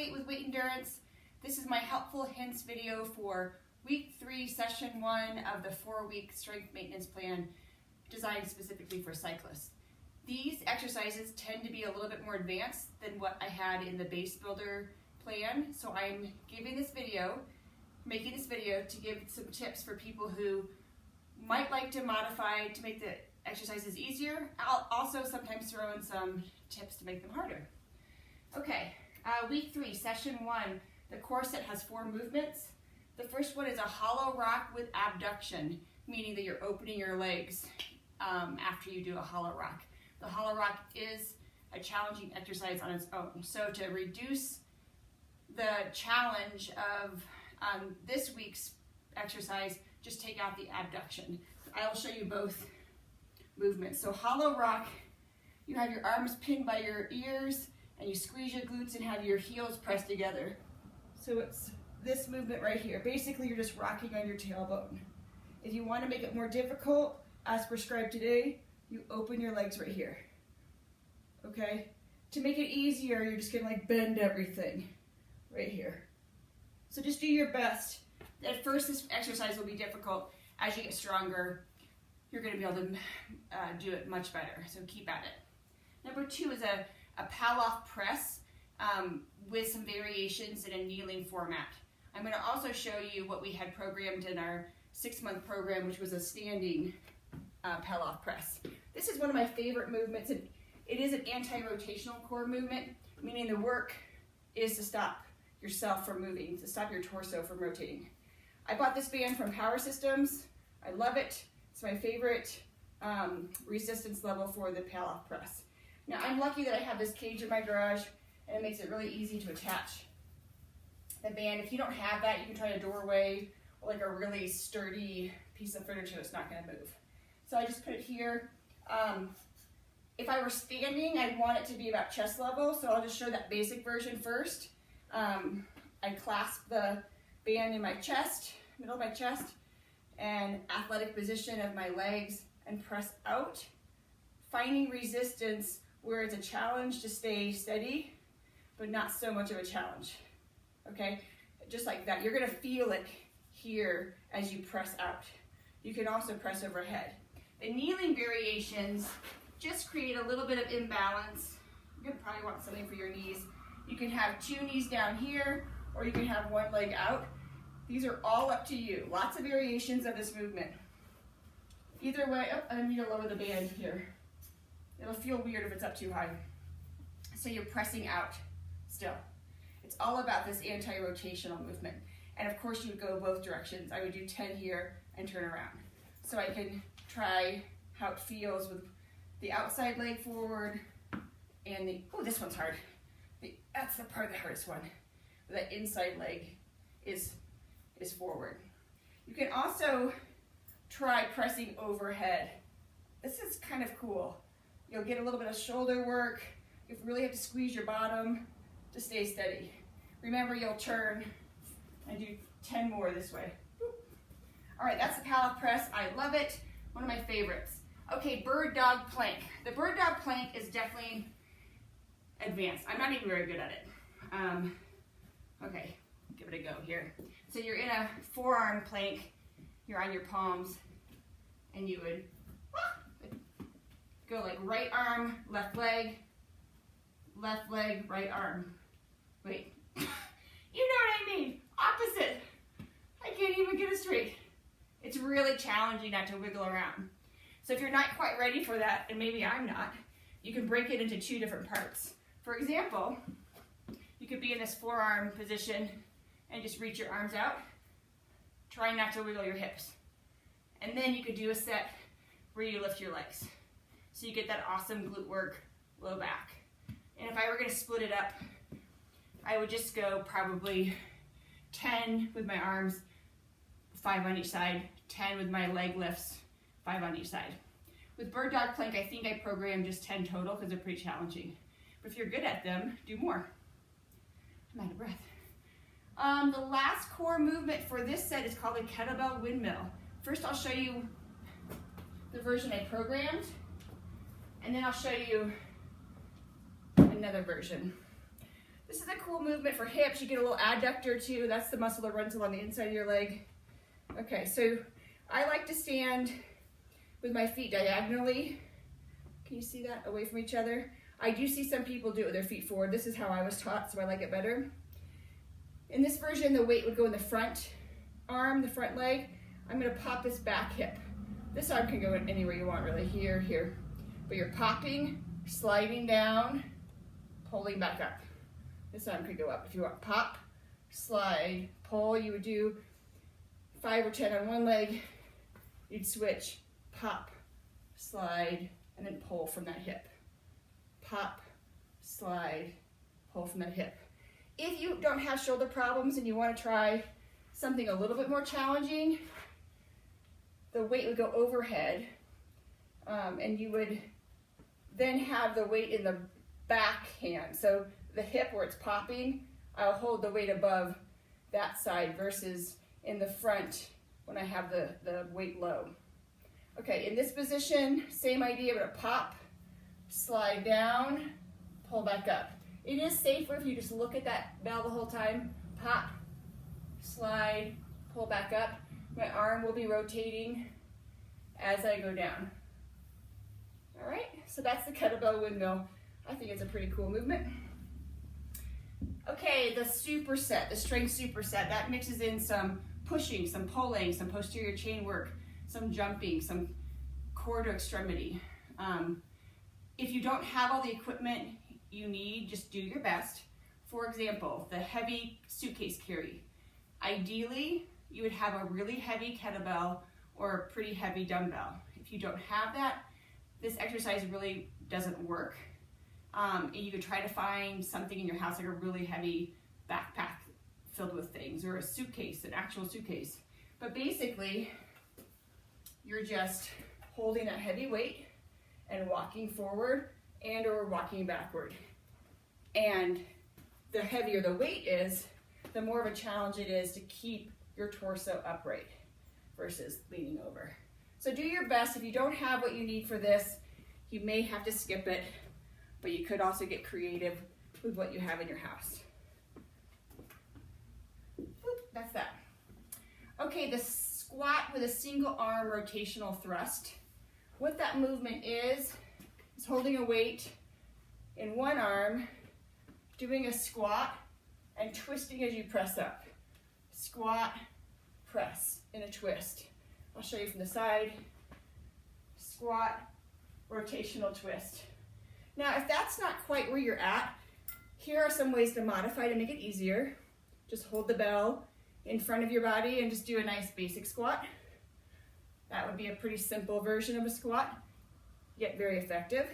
Weight with Weight Endurance. This is my helpful hints video for week 3, session 1 of the 4-week strength maintenance plan designed specifically for cyclists. These exercises tend to be a little bit more advanced than what I had in the base builder plan. So I'm making this video to give some tips for people who might like to modify to make the exercises easier. I'll also sometimes throw in some tips to make them harder. Okay, week 3, session 1. The core set has 4 movements. The first one is a hollow rock with abduction, meaning that you're opening your legs after you do a hollow rock. The hollow rock is a challenging exercise on its own. So to reduce the challenge of this week's exercise, just take out the abduction. I will show you both movements. So hollow rock, you have your arms pinned by your ears and you squeeze your glutes and have your heels pressed together. So it's this movement right here. Basically, you're just rocking on your tailbone. If you want to make it more difficult, as prescribed today, you open your legs right here. Okay? To make it easier, you're just gonna bend everything right here. So just do your best. At first, this exercise will be difficult. As you get stronger, you're gonna be able to do it much better. So keep at it. Number 2 is a Pallof press with some variations in a kneeling format. I'm going to also show you what we had programmed in our 6-month program, which was a standing Pallof press. This is one of my favorite movements. It is an anti-rotational core movement, meaning the work is to stop yourself from moving, to stop your torso from rotating. I bought this band from Power Systems. I love it. It's my favorite resistance level for the Pallof press. Now, I'm lucky that I have this cage in my garage, and it makes it really easy to attach the band. If you don't have that, you can try a doorway or a really sturdy piece of furniture that's not going to move. So I just put it here. If I were standing, I'd want it to be about chest level, so I'll just show that basic version first. I clasp the band in my chest, middle of my chest, and athletic position of my legs, and press out, finding resistance where it's a challenge to stay steady, but not so much of a challenge, okay? Just like that. You're gonna feel it here as you press out. You can also press overhead. The kneeling variations just create a little bit of imbalance. You're gonna probably want something for your knees. You can have 2 knees down here, or you can have 1 leg out. These are all up to you. Lots of variations of this movement. Either way, I need to lower the band here. It'll feel weird if it's up too high. So you're pressing out still. It's all about this anti-rotational movement. And of course you would go both directions. I would do 10 here and turn around. So I can try how it feels with the outside leg forward and this one's hard. That's the part, the hardest one. The inside leg is forward. You can also try pressing overhead. This is kind of cool. You'll get a little bit of shoulder work. You really have to squeeze your bottom to stay steady. Remember, you'll turn and do 10 more this way. All right, that's the Pallof press. I love it. One of my favorites. Okay, bird dog plank. The bird dog plank is definitely advanced. I'm not even very good at it. Okay, give it a go here. So you're in a forearm plank. You're on your palms, and you would go right arm, left leg, right arm. Wait, you know what I mean, opposite. I can't even get it straight. It's really challenging not to wiggle around. So if you're not quite ready for that, and maybe I'm not, you can break it into 2 different parts. For example, you could be in this forearm position and just reach your arms out. Try not to wiggle your hips. And then you could do a set where you lift your legs. So you get that awesome glute work, low back. And if I were gonna split it up, I would just go probably 10 with my arms, 5 on each side, 10 with my leg lifts, 5 on each side. With bird dog plank, I think I programmed just 10 total because they're pretty challenging. But if you're good at them, do more. I'm out of breath. The last core movement for this set is called a kettlebell windmill. First, I'll show you the version I programmed, and then I'll show you another version. This is a cool movement for hips. You get a little adductor too. That's the muscle that runs along the inside of your leg. Okay, so I like to stand with my feet diagonally. Can you see that? Away from each other. I do see some people do it with their feet forward. This is how I was taught, so I like it better. In this version, the weight would go in the front arm, the front leg. I'm gonna pop this back hip. This arm can go in anywhere you want, really, here, here. But you're popping, sliding down, pulling back up. This arm could go up. If you want pop, slide, pull, you would do 5 or 10 on one leg. You'd switch, pop, slide, and then pull from that hip. Pop, slide, pull from that hip. If you don't have shoulder problems and you want to try something a little bit more challenging, the weight would go overhead, and you would then have the weight in the back hand. So the hip where it's popping, I'll hold the weight above that side versus in the front when I have the weight low. Okay, in this position, same idea, but a pop, slide down, pull back up. It is safer if you just look at that bell the whole time. Pop, slide, pull back up. My arm will be rotating as I go down. All right, so that's the kettlebell windmill. I think it's a pretty cool movement. Okay, the superset, the strength superset, that mixes in some pushing, some pulling, some posterior chain work, some jumping, some core to extremity. If you don't have all the equipment you need, just do your best. For example, the heavy suitcase carry. Ideally, you would have a really heavy kettlebell or a pretty heavy dumbbell. If you don't have that, this exercise really doesn't work. You could try to find something in your house, like a really heavy backpack filled with things, or a suitcase, an actual suitcase. But basically, you're just holding that heavy weight and walking forward and or walking backward. And the heavier the weight is, the more of a challenge it is to keep your torso upright versus leaning over. So do your best. If you don't have what you need for this, you may have to skip it, but you could also get creative with what you have in your house. That's that. Okay, the squat with a single arm rotational thrust. What that movement is holding a weight in one arm, doing a squat, and twisting as you press up. Squat, press, in a twist. I'll show you from the side. Squat, rotational twist. Now, if that's not quite where you're at, here are some ways to modify to make it easier. Just hold the bell in front of your body and just do a nice basic squat. That would be a pretty simple version of a squat, yet very effective.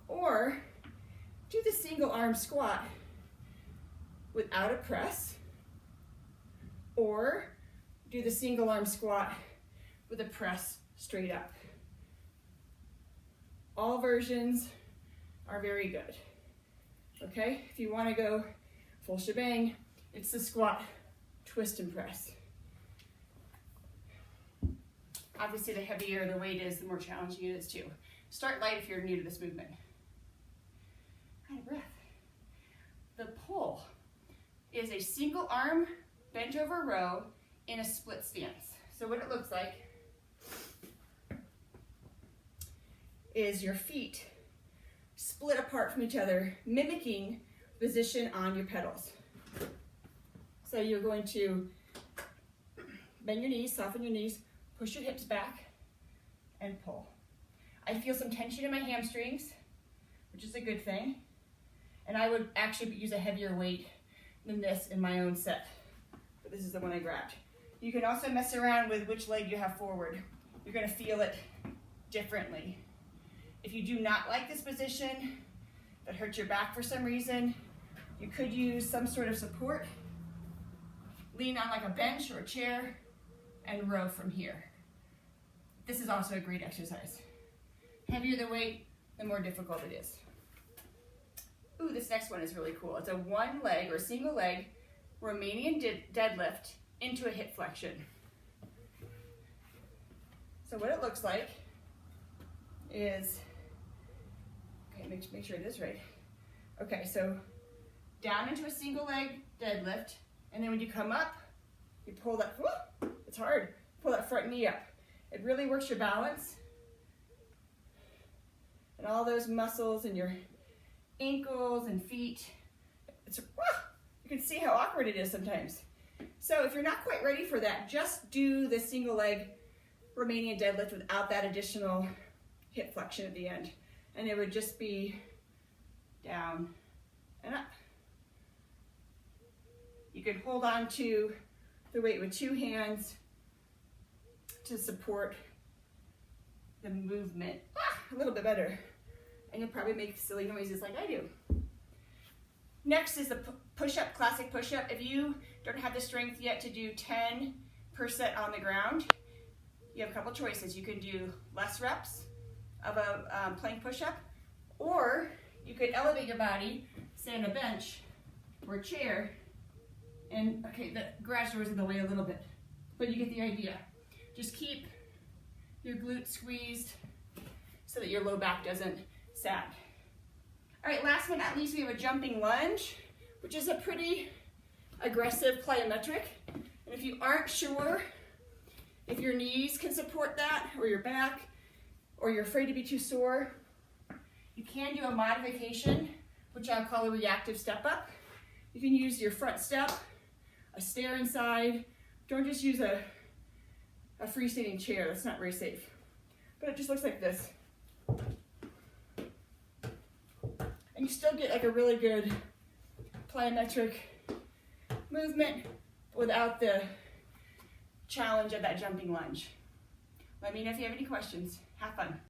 Or do the single arm squat without a press, or do the single arm squat with a press straight up. All versions are very good. Okay, if you want to go full shebang, it's the squat, twist, and press. Obviously, the heavier the weight is, the more challenging it is too. Start light if you're new to this movement. Out of breath. The pull is a single arm bent over row in a split stance. So what it looks like is your feet split apart from each other, mimicking position on your pedals. So you're going to bend your knees, soften your knees, push your hips back, and pull. I feel some tension in my hamstrings, which is a good thing. And I would actually use a heavier weight than this in my own set. But this is the one I grabbed. You can also mess around with which leg you have forward. You're going to feel it differently. If you do not like this position, that hurts your back for some reason, you could use some sort of support. Lean on like a bench or a chair and row from here. This is also a great exercise. Heavier the weight, the more difficult it is. Ooh, this next one is really cool. It's a one leg or single leg Romanian deadlift into a hip flexion. So what it looks like is, okay, make sure it is right. Okay, so down into a single leg deadlift, and then when you come up, you pull that, whoop, it's hard, pull that front knee up. It really works your balance and all those muscles in your ankles and feet. It's, you can see how awkward it is sometimes. So if you're not quite ready for that, just do the single leg Romanian deadlift without that additional hip flexion at the end. And it would just be down and up. You could hold on to the weight with 2 hands to support the movement a little bit better. And you'll probably make silly noises like I do. Next is the push-up, classic push-up. If you don't have the strength yet to do 10 per set on the ground, you have a couple choices. You can do less reps of a plank push-up, or you could elevate your body, stay on a bench or a chair, and okay, the garage door is in the way a little bit, but you get the idea. Just keep your glutes squeezed so that your low back doesn't sag. All right, last but not least, we have a jumping lunge, which is a pretty aggressive plyometric. And if you aren't sure if your knees can support that, or your back, or you're afraid to be too sore, you can do a modification, which I'll call a reactive step up. You can use your front step, a stair inside. Don't just use a freestanding chair, that's not very safe. But it just looks like this. And you still get like a really good plyometric movement without the challenge of that jumping lunge. Let me know if you have any questions. Have fun.